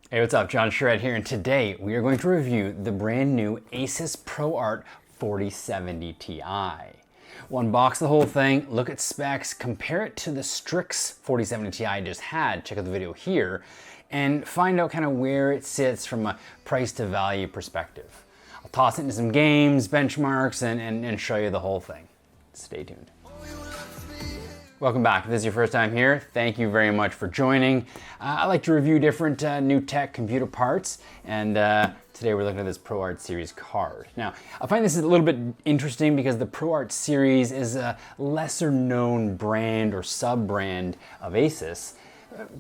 Hey, what's up? John Shred here, and today we are going to review the brand new Asus ProArt 4070 Ti. We'll unbox the whole thing, look at specs, compare it to the Strix 4070 Ti I just had, check out the video here, and find out kind of where it sits from a price to value perspective. I'll toss it into some games, benchmarks, and show you the whole thing. Stay tuned. Welcome back. If this is your first time here, thank you very much for joining. I like to review different new tech computer parts, and today we're looking at this ProArt series card. Now, I find this a little bit interesting because the ProArt series is a lesser known brand or sub-brand of Asus,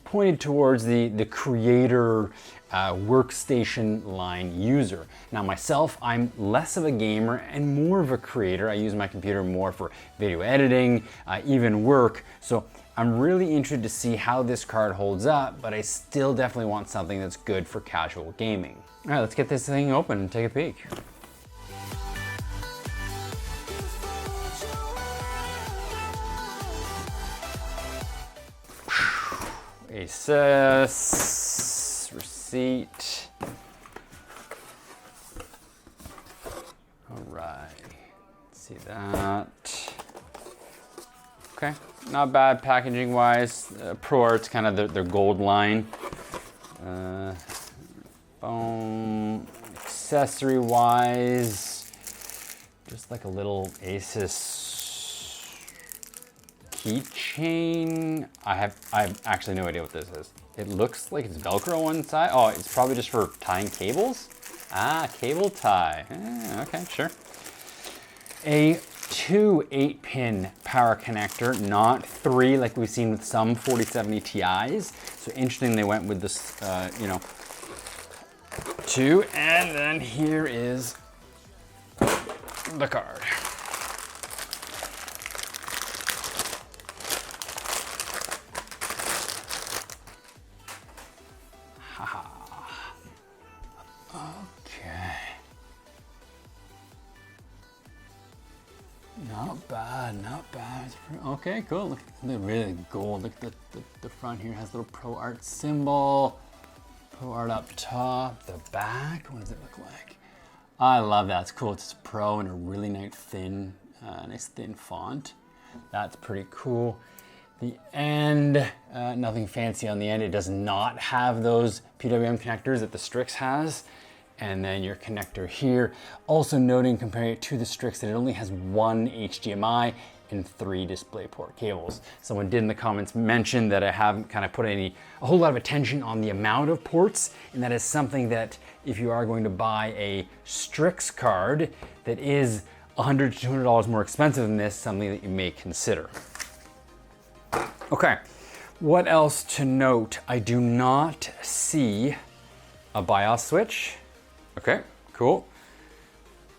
pointed towards the creator workstation line user. Now myself, I'm less of a gamer and more of a creator. I use my computer more for video editing, even work. So I'm really interested to see how this card holds up, but I still definitely want something that's good for casual gaming. All right, let's get this thing open and take a peek. Asus receipt. All right, see that. Okay, not bad packaging wise. ProArt's kind of their gold line. Foam accessory wise, just like a little Asus keychain. I have actually no idea what this is. It looks like it's Velcro one side. Oh, it's probably just for tying cables. Ah, cable tie. Okay, sure. A 2 8-pin power connector, not 3 like we've seen with some 4070 Ti's. So interesting they went with this, 2. And then here is the card. Okay. Not bad, not bad. Okay, cool. Look at the really gold. Look at the front here has a little ProArt symbol. ProArt up top. The back, what does it look like? I love that. It's cool. It's Pro in a really nice thin font. That's pretty cool. The end, nothing fancy on the end. It does not have those PWM connectors that the Strix has. And then your connector here. Also noting, comparing it to the Strix, that it only has 1 HDMI and 3 DisplayPort cables. Someone did in the comments mention that I haven't kind of put a whole lot of attention on the amount of ports, and that is something that if you are going to buy a Strix card that is $100 to $200 more expensive than this, something that you may consider. Okay, what else to note? I do not see a BIOS switch. Okay, cool.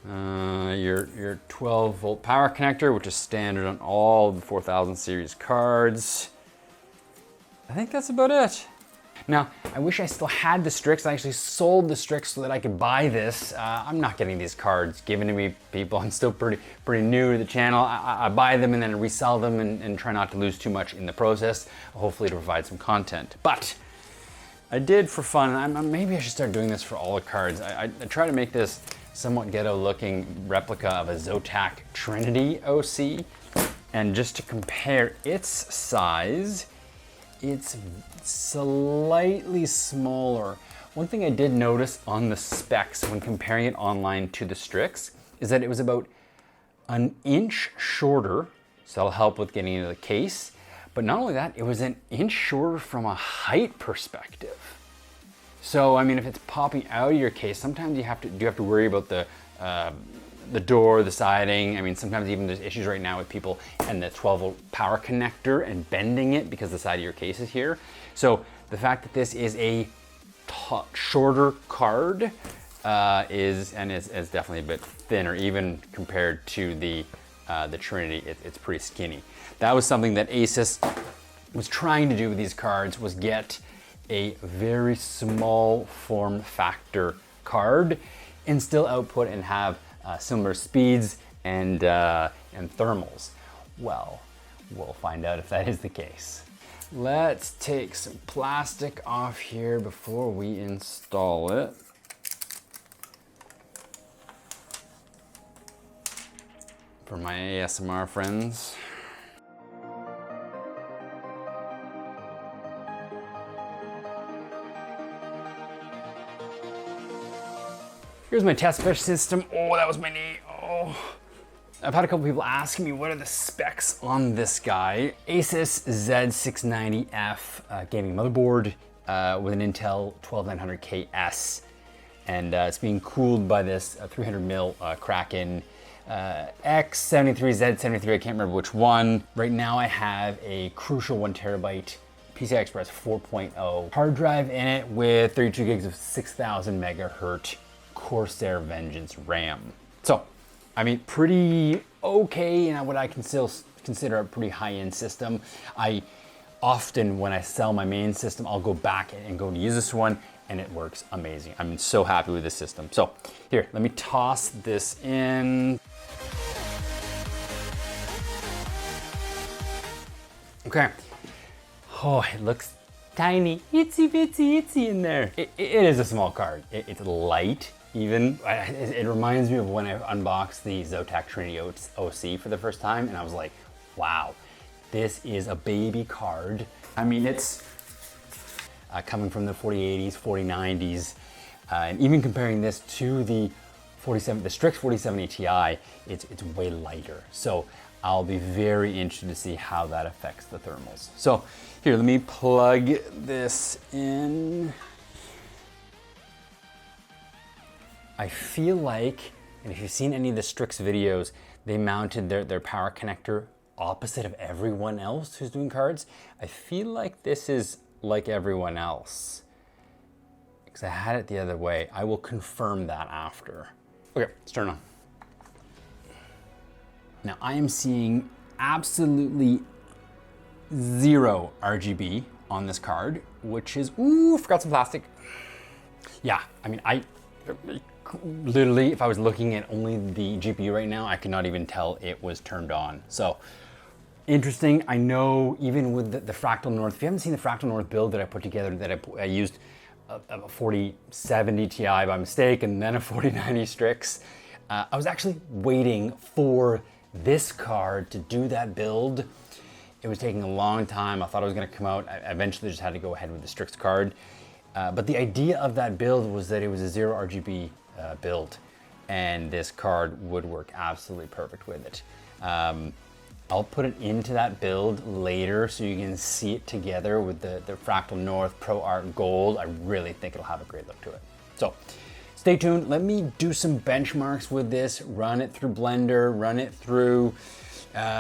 Your 12 volt power connector, which is standard on all the 4000 series cards. I think that's about it. Now, I wish I still had the Strix. I actually sold the Strix so that I could buy this. I'm not getting these cards given to me, people. I'm still pretty new to the channel. I buy them and then resell them and try not to lose too much in the process, hopefully to provide some content. But I did for fun. Maybe I should start doing this for all the cards. I try to make this somewhat ghetto looking replica of a Zotac Trinity OC. And just to compare its size, it's slightly smaller. One thing I did notice on the specs when comparing it online to the Strix is that it was about an inch shorter, so that'll help with getting into the case. But not only that, it was an inch shorter from a height perspective. So, I mean, if it's popping out of your case, sometimes you have to worry about the door, the siding. I mean, sometimes even there's issues right now with people and the 12 volt power connector and bending it because the side of your case is here. So the fact that this is a shorter card is definitely a bit thinner, even compared to the Trinity. It's pretty skinny. That was something that Asus was trying to do with these cards, was get a very small form factor card and still output and have similar speeds and thermals. Well, we'll find out if that is the case. let's take some plastic off here before we install it. For my ASMR friends. Here's my test fish system. Oh, that was my knee. Oh. I've had a couple people asking me what are the specs on this guy. Asus Z690F gaming motherboard with an Intel 12900KS. And it's being cooled by this 300mm Kraken X73, Z73, I can't remember which one. Right now I have a crucial 1TB PCI Express 4.0 hard drive in it with 32 gigs of 6000 megahertz Corsair Vengeance RAM. So, I mean, pretty okay, and what I can still consider a pretty high-end system. I often, when I sell my main system, I'll go back and go to use this one, and it works amazing. I'm so happy with this system. So, here, let me toss this in. Okay. Oh, it looks tiny, itsy bitsy itsy in there. It is a small card. It's light. Even, it reminds me of when I unboxed the Zotac Trinity OC for the first time, and I was like, wow, this is a baby card. I mean, it's coming from the 4080s, 4090s, and even comparing this to the Strix 4070 Ti, it's way lighter. So I'll be very interested to see how that affects the thermals. So here, let me plug this in. I feel like, and if you've seen any of the Strix videos, they mounted their power connector opposite of everyone else who's doing cards. I feel like this is like everyone else, because I had it the other way. I will confirm that after. Okay, let's turn it on. Now I am seeing absolutely zero RGB on this card, which is, ooh, forgot some plastic. Yeah, I mean, literally, if I was looking at only the GPU right now, I could not even tell it was turned on. So, interesting. I know even with the Fractal North, if you haven't seen the Fractal North build that I put together, that I used a 4070 Ti by mistake and then a 4090 Strix, I was actually waiting for this card to do that build. It was taking a long time. I thought it was gonna come out. I eventually just had to go ahead with the Strix card. But the idea of that build was that it was a zero RGB build, and this card would work absolutely perfect with it. I'll put it into that build later so you can see it together with the Fractal North ProArt Gold. I really think it'll have a great look to it. So stay tuned. Let me do some benchmarks with this, run it through Blender, run it through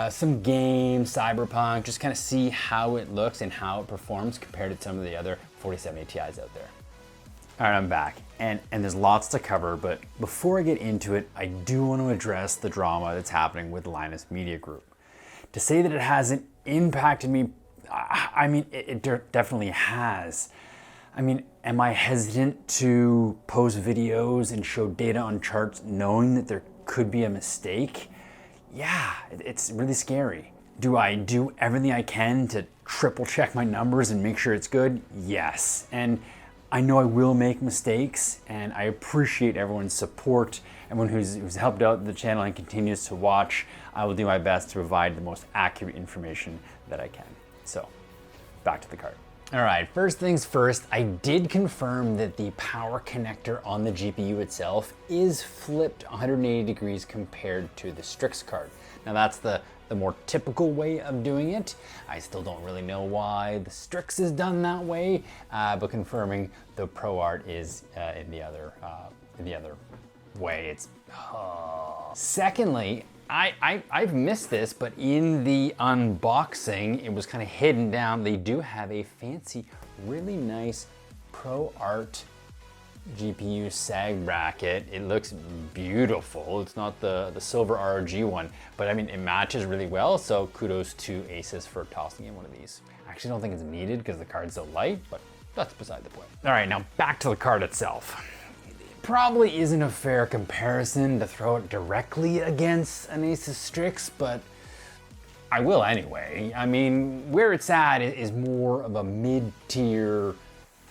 some games, Cyberpunk, just kind of see how it looks and how it performs compared to some of the other 4070 Ti's out there. All right, I'm back, and there's lots to cover, but before I get into it, I do want to address the drama that's happening with Linus Media Group. To say that it hasn't impacted me, I mean, it definitely has. I mean, am I hesitant to post videos and show data on charts knowing that there could be a mistake? Yeah, it's really scary. Do I do everything I can to triple check my numbers and make sure it's good? Yes. And I know I will make mistakes, and I appreciate everyone's support, everyone who's helped out the channel and continues to watch. I will do my best to provide the most accurate information that I can. So, back to the card. All right, first things first, I did confirm that the power connector on the GPU itself is flipped 180 degrees compared to the Strix card. Now that's the more typical way of doing it. I still don't really know why the Strix is done that way, but confirming the ProArt is in the other way. It's Secondly, I've missed this, but in the unboxing, it was kind of hidden down. They do have a fancy, really nice ProArt GPU sag bracket. It looks beautiful. It's not the silver ROG one, but I mean, it matches really well. So kudos to Asus for tossing in one of these. I actually don't think it's needed because the card's so light, but that's beside the point. All right, now back to the card itself. Probably isn't a fair comparison to throw it directly against an Asus Strix, but I will anyway. I mean, where it's at is more of a mid-tier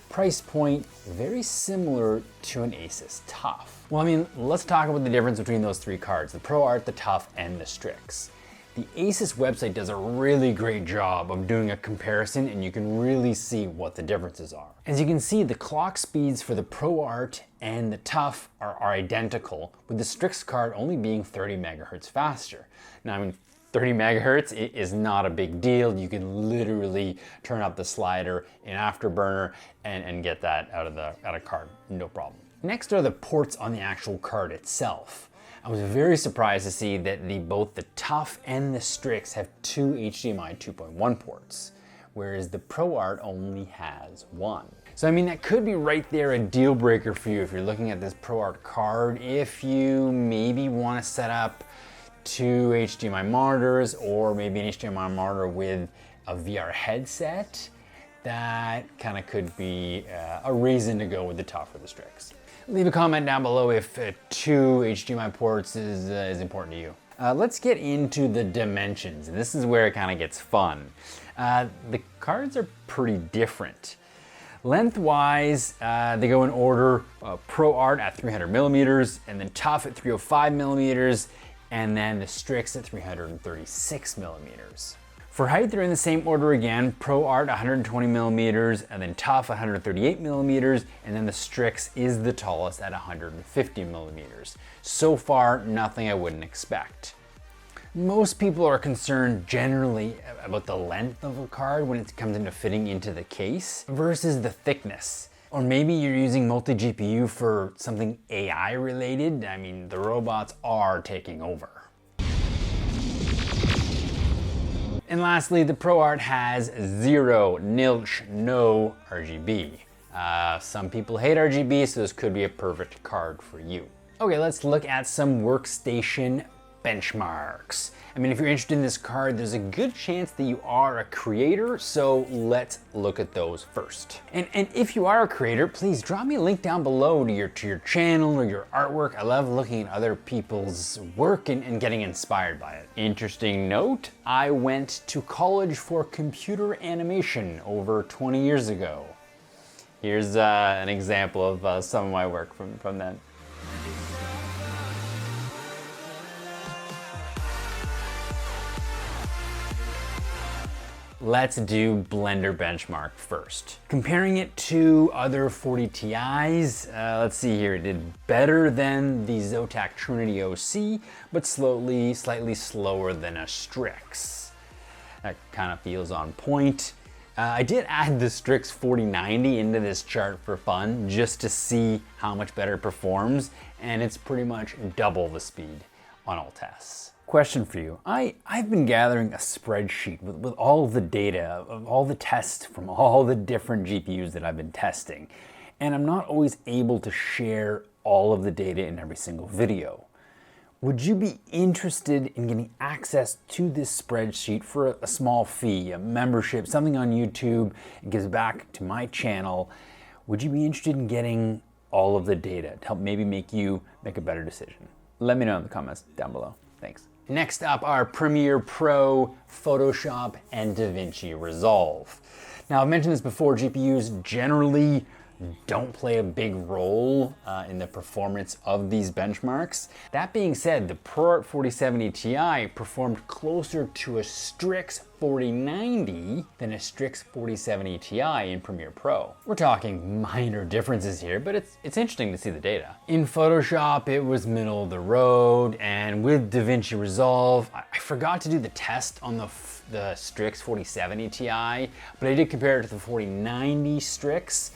price point, very similar to an Asus TUF. Well, I mean, let's talk about the difference between those three cards, the ProArt, the TUF, and the Strix. The Asus website does a really great job of doing a comparison, and you can really see what the differences are. As you can see, the clock speeds for the ProArt and the TUF are identical, with the Strix card only being 30 megahertz faster. Now, I mean, 30 megahertz is not a big deal. You can literally turn up the slider in Afterburner and get that out of card, no problem. Next are the ports on the actual card itself. I was very surprised to see that both the TUF and the Strix have two HDMI 2.1 ports, whereas the ProArt only has one. So I mean, that could be right there a deal breaker for you if you're looking at this ProArt card, if you maybe want to set up two HDMI monitors or maybe an HDMI monitor with a VR headset. That kind of could be a reason to go with the TUF or the Strix. Leave a comment down below if two HDMI ports is important to you. Let's get into the dimensions, and this is where it kind of gets fun. The cards are pretty different. Lengthwise, they go in order, ProArt at 300 millimeters, and then TUF at 305 millimeters, and then the Strix at 336 millimeters. For height, they're in the same order again, ProArt 120 millimeters, and then TUF 138 millimeters, and then the Strix is the tallest at 150 millimeters. So far, nothing I wouldn't expect. Most people are concerned generally about the length of a card when it comes into fitting into the case versus the thickness. Or maybe you're using multi-GPU for something AI related. I mean, the robots are taking over. And lastly, the ProArt has zero, nilch, no RGB. Some people hate RGB, so this could be a perfect card for you. Okay, let's look at some workstation benchmarks. I mean, if you're interested in this card, there's a good chance that you are a creator, so let's look at those first. And if you are a creator, please drop me a link down below to your channel or your artwork. I love looking at other people's work and getting inspired by it. Interesting note, I went to college for computer animation over 20 years ago. Here's an example of some of my work from then. Let's do Blender benchmark first. Comparing it to other 40 Ti's, let's see here, it did better than the Zotac Trinity OC, but slightly slower than a Strix. That kind of feels on point. I did add the Strix 4090 into this chart for fun, just to see how much better it performs, and it's pretty much double the speed on all tests. Question for you. I've been gathering a spreadsheet with all of the data of all the tests from all the different GPUs that I've been testing, and I'm not always able to share all of the data in every single video. Would you be interested in getting access to this spreadsheet for a small fee, a membership, something on YouTube? It gives back to my channel. Would you be interested in getting all of the data to help maybe make you make a better decision? Let me know in the comments down below. Thanks. Next up are Premiere Pro, Photoshop, and DaVinci Resolve. Now, I've mentioned this before, GPUs generally don't play a big role in the performance of these benchmarks. That being said, the ProArt 4070 Ti performed closer to a Strix 4090 than a Strix 4070 Ti in Premiere Pro. We're talking minor differences here, but it's interesting to see the data. In Photoshop, it was middle of the road, and with DaVinci Resolve, I forgot to do the test on the Strix 4070 Ti, but I did compare it to the 4090 Strix.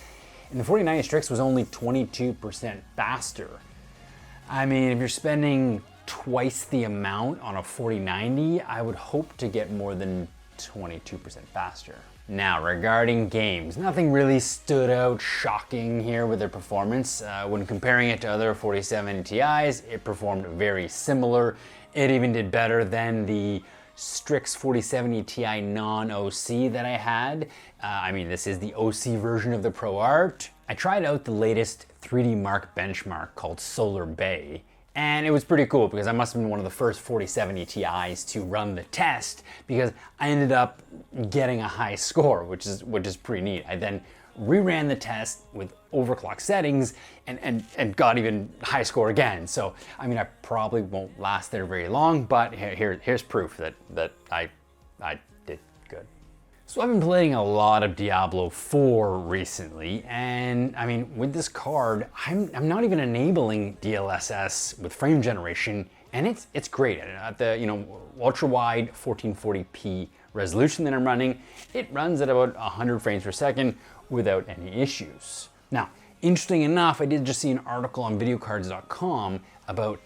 And the 4090 Strix was only 22% faster. I mean, if you're spending twice the amount on a 4090, I would hope to get more than 22% faster. Now, regarding games, nothing really stood out shocking here with their performance. When comparing it to other 4070 Ti's, it performed very similar. It even did better than the Strix 4070 Ti non-OC that I had. I mean, this is the OC version of the ProArt. I tried out the latest 3D Mark benchmark called Solar Bay, And it was pretty cool because I must have been one of the first 4070 Ti's to run the test because I ended up getting a high score, which is pretty neat. I then reran the test with overclock settings and got even high score again. So, I mean, I probably won't last there very long, but here's proof that I did good. So I've been playing a lot of Diablo 4 recently, and I mean, with this card, I'm not even enabling DLSS with frame generation, and it's great. At the ultra wide 1440p resolution that I'm running, it runs at about 100 frames per second without any issues. Now, interesting enough, I did just see an article on videocards.com about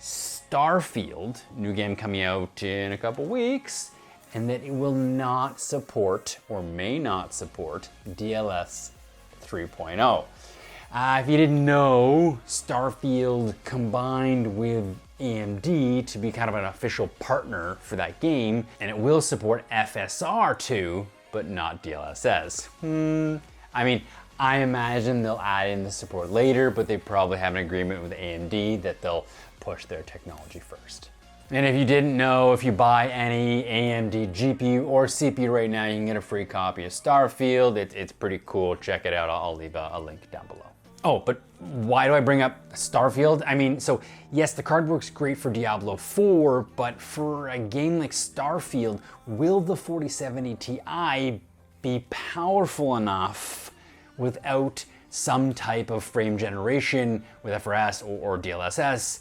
Starfield, new game coming out in a couple weeks, and that it will not support or may not support DLSS 3.0. If you didn't know, Starfield combined with AMD to be kind of an official partner for that game, and it will support FSR too, but not DLSS. I mean, I imagine they'll add in the support later, but they probably have an agreement with AMD that they'll push their technology first. And if you didn't know, if you buy any AMD GPU or CPU right now, you can get a free copy of Starfield. It's pretty cool. Check it out. I'll leave a link down below. Oh, but why do I bring up Starfield? I mean, so yes, the card works great for Diablo 4, but for a game like Starfield, will the 4070 Ti be powerful enough without some type of frame generation with FRS or DLSS?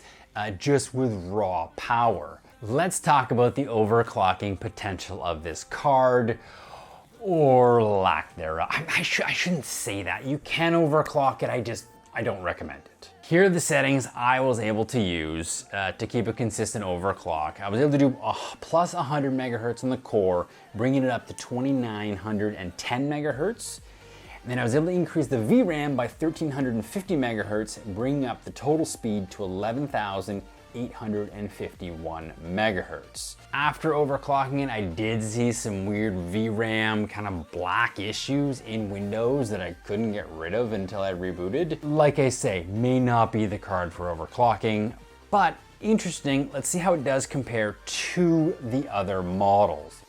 Just with raw power. Let's talk about the overclocking potential of this card, or lack thereof. I shouldn't say that. You can overclock it, I don't recommend it. Here are the settings I was able to use to keep a consistent overclock. I was able to do plus 100 megahertz on the core, bringing it up to 2910 megahertz. And then I was able to increase the VRAM by 1350 megahertz, bringing up the total speed to 11,851 megahertz. After overclocking it, I did see some weird VRAM kind of black issues in Windows that I couldn't get rid of until I rebooted. Like I say, may not be the card for overclocking, but interesting. Let's see how it does compare to the other models.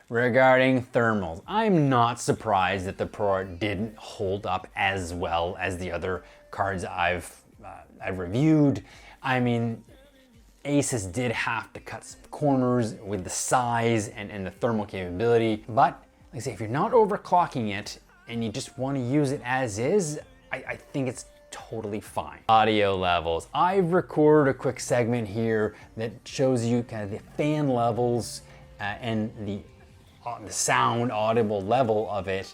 Regarding thermals, I'm not surprised that the ProArt didn't hold up as well as the other cards I've reviewed. I mean, Asus did have to cut some corners with the size and the thermal capability, but like I say, if you're not overclocking it and you just want to use it as is, I think it's totally fine. Audio levels. I've recorded a quick segment here that shows you kind of the fan levels and the sound audible level of it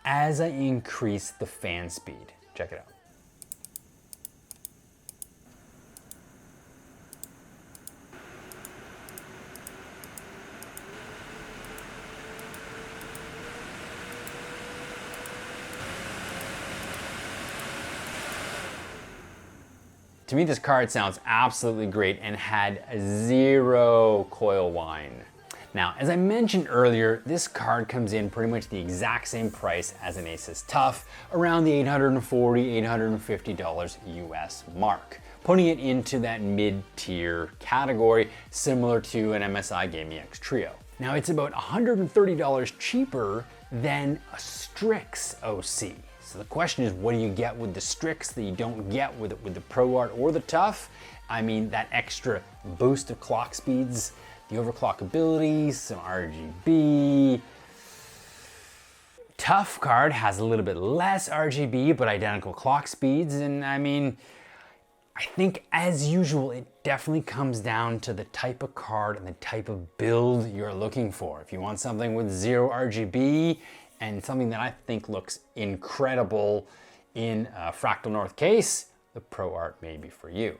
as I increase the fan speed. Check it out. To me, this card sounds absolutely great and had zero coil whine. Now, as I mentioned earlier, this card comes in pretty much the exact same price as an Asus TUF, around the $840, $850 US mark, putting it into that mid-tier category, similar to an MSI Gaming X Trio. Now, it's about $130 cheaper than a Strix OC. So the question is, what do you get with the Strix that you don't get with the ProArt or the TUF? I mean, that extra boost of clock speeds, the overclock abilities, some RGB. TUF card has a little bit less RGB, but identical clock speeds. And I mean, I think as usual, it definitely comes down to the type of card and the type of build you're looking for. If you want something with zero RGB and something that I think looks incredible in a Fractal North case, the ProArt may be for you.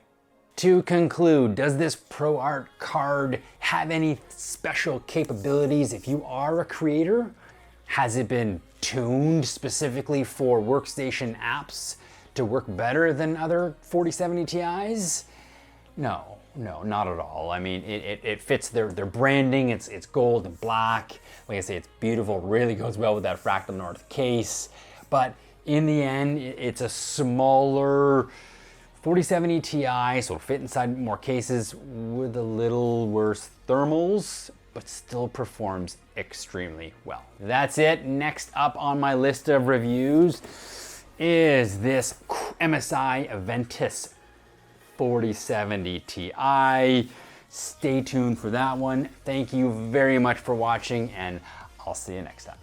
To conclude, does this ProArt card have any special capabilities if you are a creator? Has it been tuned specifically for workstation apps to work better than other 4070 Ti's? No. No, not at all. I mean, it fits their branding. It's gold and black. Like I say, it's beautiful. Really goes well with that Fractal North case. But in the end, it's a smaller 4070 Ti, so it'll fit inside more cases with a little worse thermals, but still performs extremely well. That's it. Next up on my list of reviews is this MSI Ventus 4070 Ti. Stay tuned for that one. Thank you very much for watching, and I'll see you next time.